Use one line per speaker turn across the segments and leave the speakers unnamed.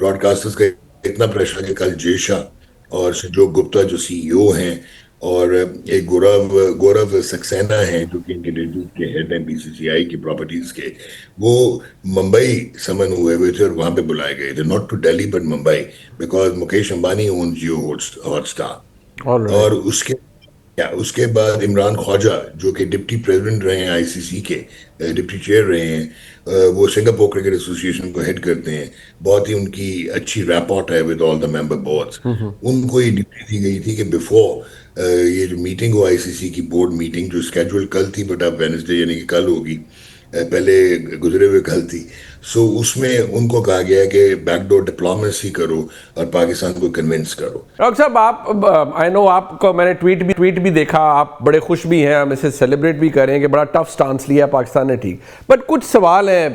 Broad casters کا اتنا pressure ہے کہ کل جے شاہ اور سنجوگ گپتا جو سی ای او ہیں، اور ایک گورو سکسینہ ہیں جو کہ ان کے ڈیٹیل کے ہیڈ ہیں بی سی سی آئی کی پراپرٹیز کے، وہ ممبئی سمن ہوئے تھے اور وہاں پہ بلائے گئے تھے، not to Delhi but Mumbai, because Mukesh Ambani own Jio Hotstar.
All
اور
رائٹ.
اس کے بعد عمران خواجہ جو کہ ڈپٹی پریزیڈنٹ رہے ہیں آئی سی سی کے، ڈپٹی چیئر رہے ہیں، وہ سنگاپور کرکٹ ایسوسی ایشن کو ہیڈ کرتے ہیں، بہت ہی ان کی اچھی ریپورٹ ہے with all the member boards. ان کو یہ ڈیوٹی دی گئی تھی کہ بیفور یہ جو میٹنگ ہو آئی سی سی کی بورڈ میٹنگ جو اسکیجول کل تھی بٹ اب وینسڈے یعنی کہ کل ہوگی، پہلے گزرے ہوئے کل تھی، سو اس میں ان کو کہا گیا ہے کہ بیک ڈور ڈپلومیسی کرو اور پاکستان کو کنونس کرو۔
ڈاکٹر صاحب، آپ آئی نو آپ کو میں نے ٹویٹ بھی دیکھا، آپ بڑے خوش بھی ہیں، ہم اسے سیلیبریٹ بھی کر رہے ہیں کہ بڑا ٹف سٹانس لیا پاکستان نے، ٹھیک، بٹ کچھ سوال ہیں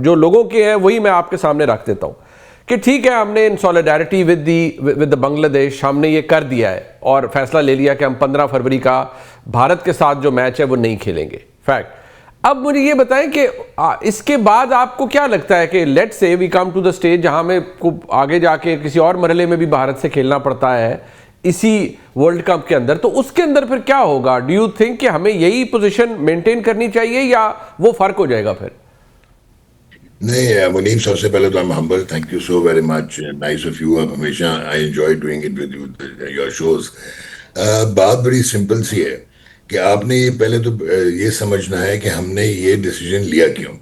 جو لوگوں کے ہیں وہی میں آپ کے سامنے رکھ دیتا ہوں کہ ٹھیک ہے ہم نے ان سولیڈیرٹی ود بنگلہ دیش ہم نے یہ کر دیا ہے اور فیصلہ لے لیا کہ ہم 15 فروری کا بھارت کے ساتھ جو میچ ہے وہ نہیں کھیلیں گے، فیکٹ۔ اب مجھے یہ بتائیں کہ اس کے بعد آپ کو کیا لگتا ہے کہ لیٹ سے وی کم ٹو دا اسٹیج جہاں میں آگے جا کے کسی اور مرحلے میں بھی بھارت سے کھیلنا پڑتا ہے اسی ورلڈ کپ کے اندر، تو اس کے اندر پھر کیا ہوگا؟ ڈو یو تھنک کہ ہمیں یہی پوزیشن مینٹین کرنی چاہیے یا وہ فرق ہو جائے گا پھر؟
نہیں منیب، سب سے پہلے تو I'm humble. Thank you so very much, nice of you, آپ ہمیشہ I enjoy doing it with your shoes. بات بڑی سمپل سی ہے کہ آپ نے یہ پہلے تو یہ سمجھنا ہے کہ ہم نے یہ ڈیسیجن لیا کیوں۔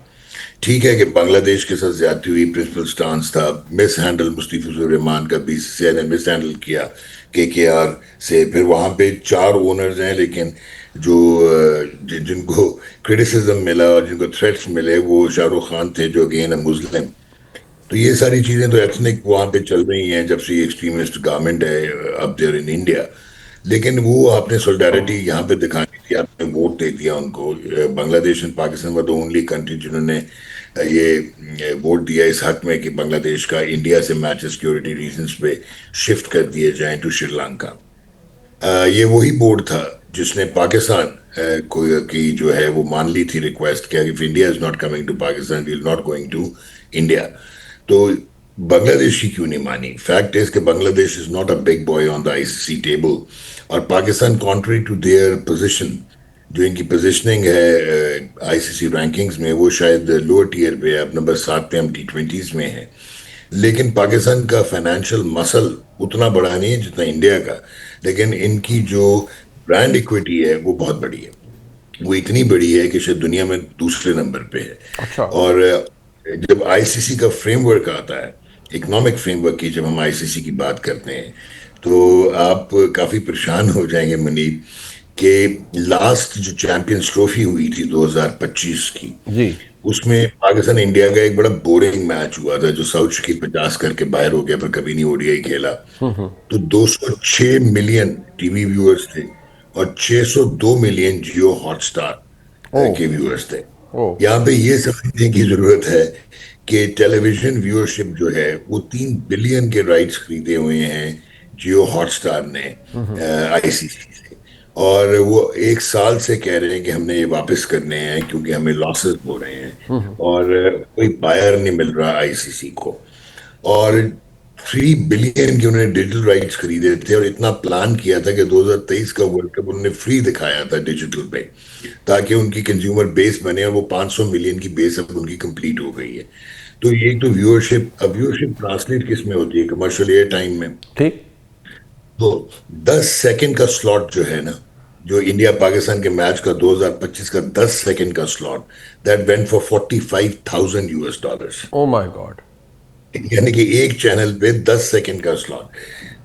ٹھیک ہے کہ بنگلہ دیش کے ساتھ زیادتی ہوئی، پرنسپل سٹانس تھا، مس ہینڈل مستفیض الرحمان کا بی سی سی آئی نے مس ہینڈل کیا کے آر سے، پھر وہاں پہ 4 اونرز ہیں لیکن جو جن کو کرٹیسزم ملا اور جن کو تھریٹس ملے وہ شاہ رخ خان تھے جو اگین اے مسلم۔ تو یہ ساری چیزیں تو ایتھنک وہاں پہ چل رہی ہیں جب سے یہ ایکسٹریمسٹ گورنمنٹ ہے اب دیر ان انڈیا، لیکن وہ آپ نے سولیڈیرٹی یہاں پہ دکھانی تھی، آپ نے ووٹ دے دیا ان کو۔ بنگلہ دیش and Pakistan were the only country جنہوں نے یہ ووٹ دیا اس حق میں کہ بنگلہ دیش کا انڈیا سے میچ سیکیورٹی ریزنز پہ شفٹ کر دیے جائیں ٹو شری لنکا۔ یہ وہی بورڈ تھا جس نے پاکستان کی جو ہے وہ مان لی تھی ریکویسٹ کہ if India is not coming to Pakistan we will not going to India. تو بنگلہ دیش کی کیوں نہیں مانی؟ فیکٹ از کہ Bangladesh is not a big boy on the I C C table, اور Pakistan country to their position, جو ان کی پوزیشننگ ہے آئی سی سی رینکنگز میں، وہ شاید لوور ٹیئر پہ، اب نمبر 7 پہ ہم T20s میں ہیں، لیکن پاکستان کا فائنینشیل مسل اتنا بڑا نہیں ہے جتنا انڈیا کا، لیکن ان کی جو برانڈ ایکویٹی ہے وہ بہت بڑی ہے، وہ اتنی بڑی ہے کہ شاید دنیا میں دوسرے نمبر پہ ہے۔
اچھا.
اور جب آئی سی سی کا فریم ورک آتا ہے، اکنامک فریم ورک کی جب ہم آئی سی سی کی بات کرتے ہیں، تو آپ کافی پریشان ہو جائیں گے منیب کہ لاسٹ جو چیمپئنز ٹرافی ہوئی تھی 2025 کی،
جی.
اس میں پاکستان انڈیا کا ایک بڑا بورنگ میچ ہوا تھا جو ساؤتھ شکیل 50 کر کے باہر ہو گیا، پر کبھی نہیں او ڈی آئی کھیلا۔ تو 206 ملین ٹی وی ویورز تھے اور 602 ملین جیو ہاٹ سٹار
او
کے ویورز تھے۔
او
یہاں پہ یہ سمجھنے کی ضرورت ہے کہ ٹیلی ویژن ویورشپ جو ہے وہ 3 بلین کے رائٹس خریدے ہوئے ہیں جیو ہاٹ سٹار نے آئی سی سی سے، اور وہ 1 سال سے کہہ رہے ہیں کہ ہم نے یہ واپس کرنے ہیں کیونکہ ہمیں لاسز ہو رہے ہیں اور کوئی بائر نہیں مل رہا آئی سی سی کو۔ اور 3 بلین کے انہوں نے ڈیجیٹل رائٹس خریدے تھے اور اتنا پلان کیا تھا کہ 2023 کا ورلڈ کپ انہوں نے فری دکھایا تھا ڈیجیٹل پہ تاکہ ان کی کنزیومر بیس بنے، اور وہ 500 ملین کی بیس اب ان کی کمپلیٹ ہو گئی ہے۔ تو ایک تو ویورشپ، اب ویورشپ ٹرانسلیٹ کس میں ہوتی ہے؟ کمرشل ایئر ٹائم میں۔
ٹھیک.
تو 10 سیکنڈ کا سلاٹ جو ہے نا، جو انڈیا پاکستان کے میچ کا 2025 کا 10 سیکنڈ کا slot, that went for $45,000،
O my God.
یعنی کہ ایک چینل پہ 10 سیکنڈ کا سلاٹ۔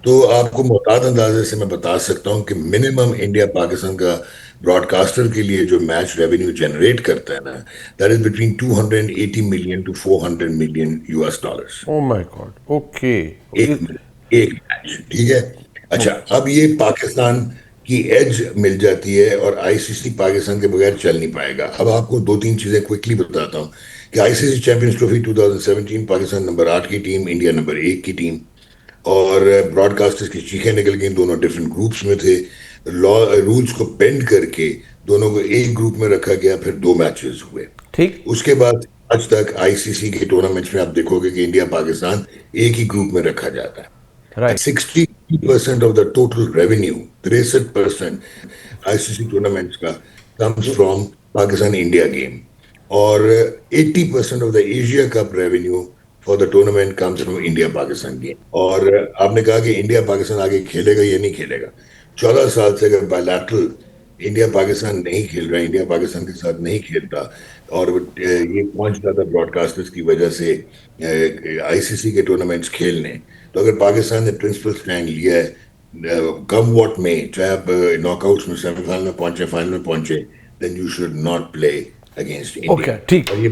تو آپ کو محتاط اندازے سے میں بتا سکتا ہوں کہ منیمم انڈیا پاکستان کا براڈ کاسٹر کے لیے جو میچ ریونیو جنریٹ کرتا ہے نا، that is between 280 million to 400 million US dollars
oh my god. Okay.
ایک میچ، ٹھیک ہے۔ اچھا، اب یہ پاکستان کی ایج مل جاتی ہے اور آئی سی سی پاکستان کے بغیر چل نہیں پائے گا۔ اب آپ کو 2-3 چیزیں کوئکلی بتاتا ہوں کہ آئی سی سی چیمپئنز ٹرافی 2017 پاکستان نمبر 8 کی ٹیم، انڈیا نمبر 1 کی ٹیم، اور براڈ کاسٹرز کی چیخیں نکل گئیں، دونوں ڈفرینٹ گروپس میں تھے، رولز کو بینڈ کر کے دونوں کو ایک گروپ میں رکھا گیا، پھر 2 میچز ہوئے۔
ٹھیک.
اس کے بعد آج تک آئی سی سی کے ٹورنامنٹس میں آپ دیکھو گے کہ انڈیا پاکستان ایک ہی گروپ میں رکھا جاتا ہے.
Right.
60% of the total revenue, 63% I C C tournaments کا comes from Pakistan India game. اور 80% of the Asia Cup revenue for the tournament comes from India Pakistan game. اور آپ نے کہا کہ انڈیا پاکستان آگے کھیلے گا یا نہیں کھیلے گا. 14 سال سے اگر بائیلیٹرل انڈیا پاکستان نہیں کھیل رہا، انڈیا پاکستان کے ساتھ نہیں کھیلتا، اور یہ پہنچ جاتا براڈ کاسٹرز کی وجہ سے آئی سی سی کے ٹورنامنٹس کھیلنے، تو اگر پاکستان نے پرنسپل سٹینڈ لیا ہے کم واٹ میں، چاہے آپ ناک آؤٹس میں سیمی فائنل میں پہنچے، فائنل میں پہنچے، then you should not play against India.
Okay ٹھیک.
اور یہ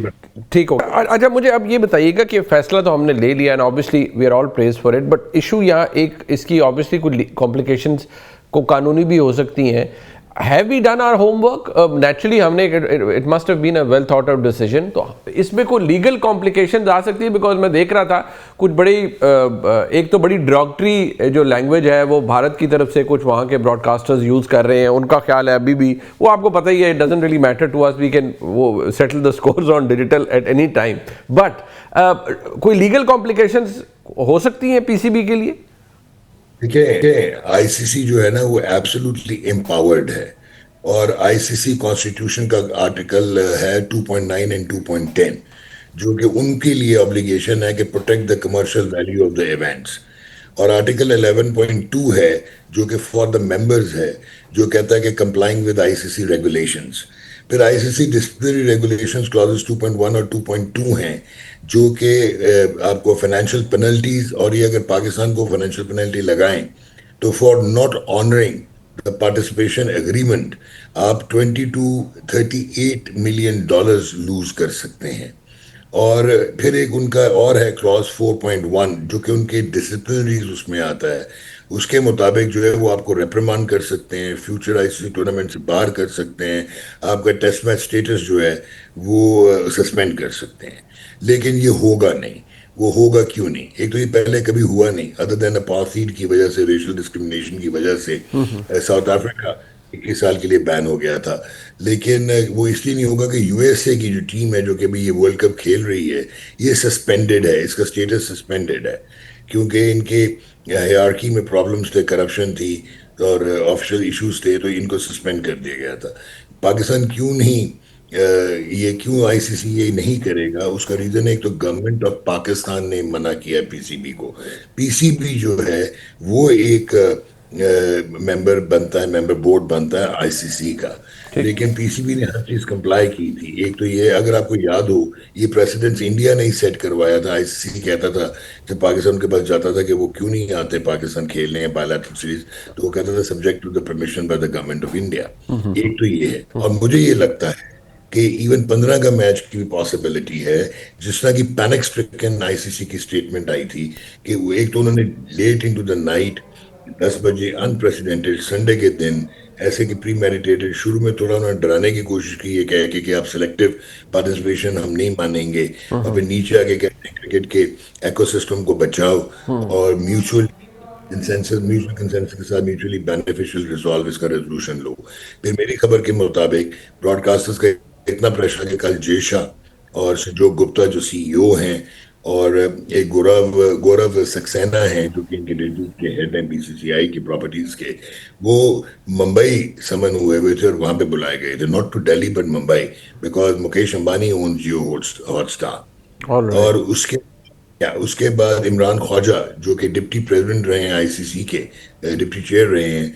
ٹھیک ہوگا. اچھا مجھے اب یہ بتائیے گا کہ فیصلہ تو ہم نے لے لیا and obviously we are all praise for it, but issue یہاں ایک اس کی obviously کوئی کمپلیکیشنز کو قانونی بھی ہو سکتی ہیں. Have we done our homework? Naturally ہم نے it must have been a well thought out decision, تو اس میں کوئی لیگل کمپلیکیشنز آ سکتی ہے؟ بیکاز میں دیکھ رہا تھا کچھ بڑی ایک تو بڑی ڈراگٹری جو لینگویج ہے وہ بھارت کی طرف سے کچھ وہاں کے براڈ کاسٹرز یوز کر رہے ہیں. ان کا خیال ہے ابھی بھی وہ آپ کو پتہ ہی ہے، it doesn't really matter to us, we can وہ settle the scores on digital at any time. But کوئی لیگل کمپلیکیشنز ہو سکتی ہیں پی سی بی کے لیے؟
دیکھیں، آئی سی سی جو ہے نا وہ ایبسولوٹلی امپاورڈ ہے. اور آئی سی سی کانسٹیٹیوشن کا آرٹیکل ہے 2.9 اینڈ 2.10، جو کہ ان کے لیے obligation ہے کہ protect the commercial value of the events. اور آرٹیکل 11.2 ہے جو کہ فار دا ممبرز ہے، جو کہتا ہے کہ complying with I C C regulations. پھر I C C disciplinary regulations clauses 2.1 اور 2.2 ہیں، جو کہ آپ کو فائنینشیل پینلٹیز، اور یہ اگر پاکستان کو فائنینشیل پینلٹی لگائیں تو for not honouring the participation agreement آپ 20 to 38 ملین ڈالرز لوز کر سکتے ہیں. اور پھر ایک ان کا اور ہے کلاس 4.1 جو کہ ان کے ڈسپلنریز اس میں آتا ہے. اس کے مطابق جو ہے وہ آپ کو ریپریمانڈ کر سکتے ہیں، future I C C tournament سے باہر کر سکتے ہیں، آپ کا ٹیسٹ میچ سٹیٹس جو ہے وہ سسپینڈ کر سکتے ہیں. لیکن یہ ہوگا نہیں. وہ ہوگا کیوں نہیں؟ ایک تو یہ پہلے کبھی ہوا نہیں، ادر دین اپارتھائڈ کی وجہ سے، ریشل ڈسکرمنیشن کی وجہ سے ساؤتھ افریقہ 21 سال کے لیے بین ہو گیا تھا. لیکن وہ اس لیے نہیں ہوگا کہ یو ایس اے کی جو ٹیم ہے جو کہ بھی یہ ورلڈ کپ کھیل رہی ہے، یہ سسپینڈڈ ہے، اس کا سٹیٹس سسپینڈڈ ہے، کیونکہ ان کے ہیرارکی میں پرابلمز تھے، کرپشن تھی اور آفیشل ایشوز تھے، تو ان کو سسپینڈ کر دیا گیا تھا. پاکستان کیوں نہیں یہ کیوں آئی سی سی یہ نہیں کرے گا؟ اس کا ریزن ہے ایک تو گورنمنٹ آف پاکستان نے منع کیا پی سی بی کو. پی سی بی جو ہے وہ ایک ممبر بنتا ہے، ممبر بورڈ بنتا ہے آئی سی سی کا. لیکن پی سی بی نے ہر چیز کمپلائی کی تھی. ایک تو یہ اگر آپ کو یاد ہو، یہ پریسیڈنٹس انڈیا نے ہی سیٹ کروایا تھا. آئی سی سی کہتا تھا جب پاکستان کے پاس جاتا تھا کہ وہ کیوں نہیں آتے پاکستان کھیلنے ہیں بائیلیٹرل سیریز، تو وہ کہتا تھا subject to the permission by the government of India. ایک تو یہ ہے. اور مجھے یہ لگتا ہے کہ ایون 15 کا میچ کی بھی پاسبلٹی ہے، جس طرح کی پینک اسٹرکن آئی سی سی کی اسٹیٹمنٹ آئی تھی کہ وہ ایک تو انہوں نے لیٹ انٹو دا نائٹ 10 بجے انپریسیڈنٹڈ سنڈے کے دن ایسے کہ پری میڈیٹیٹڈ، شروع میں تھوڑا انہوں نے ڈرانے کی کوشش کی ہے کہ آپ سلیکٹو پارٹیسپیشن ہم نہیں مانیں گے، اور پھر نیچے آ کے کہتے ہیں کرکٹ کے ایکو سسٹم کو بچاؤ اور میوچل کنسنسس کے ساتھ میوچلی بینیفیشل ریزالو، اس کا ریزولوشن لو. پھر میری خبر کے مطابق براڈ کاسٹرز کا اتنا پریشر ہے کہ کل جے شاہ اور سنجوگ گپتا جو سی ای او ہیں، اور ایک گورو سکسینہ ہیں جو کہ انٹیلیجنس کے ہیڈ ہیں بی سی سی آئی کی پراپرٹیز کے، وہ ممبئی سمن ہوئے تھے اور وہاں پہ بلائے گئے تھے، not to Delhi but Mumbai, because Mukesh Ambani own Jio Hotstar. اور اس کے بعد عمران خواجہ جو کہ ڈپٹی پریزیڈنٹ رہے ہیں آئی سی سی کے، ڈپٹی چیئر رہے ہیں،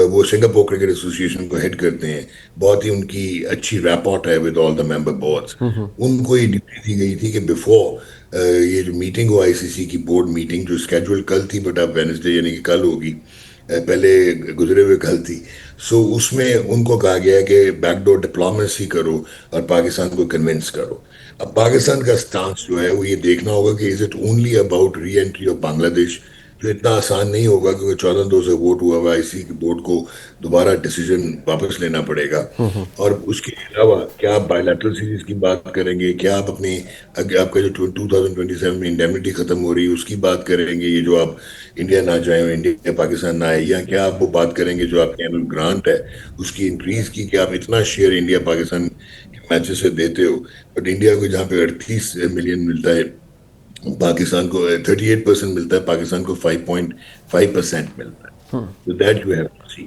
وہ سنگاپور کرکٹ ایسوسی ایشن کو ہیڈ کرتے ہیں. بہت ہی ان کی اچھی ریپورٹ ہے with all the member boards. ان کو یہ ڈیوٹی دی گئی تھی کہ بیفور یہ جو میٹنگ ہو آئی سی سی کی بورڈ میٹنگ جو اسکیجول کل تھی، بٹ اب وینسڈے یعنی کہ کل ہوگی، پہلے گزرے ہوئے کل تھی، سو اس میں ان کو کہا گیا ہے کہ بیک ڈور ڈپلومیسی کرو اور پاکستان کو کنونس کرو. اب پاکستان کا سٹانس جو ہے وہ یہ دیکھنا ہوگا کہ is it only about reentry of Bangladesh, جو اتنا آسان نہیں ہوگا کیونکہ 14-2 سے ووٹ ہوا ہوا اسی کے بورڈ کو دوبارہ ڈیسیجن واپس لینا پڑے گا. اور اس کے علاوہ کیا آپ بائی لیٹرل سیریز کی بات کریں گے, کیا آپ اپنی آپ کا جو 2027 میں انڈیمنٹی ختم ہو رہی ہے اس کی بات کریں گے, یہ جو آپ انڈیا نہ جائیں انڈیا پاکستان نہ آئے, یا کیا آپ وہ بات کریں گے جو آپ کے اینول گرانٹ ہے اس کی انکریز کی, کہ آپ اتنا شیئر انڈیا پاکستان میچز سے دیتے ہو, بٹ انڈیا کو جہاں پہ 38 ملین ملتا ہے پاکستان کو 38% ملتا ہے, پاکستان کو 5.5% ملتا ہے. So that you have to see.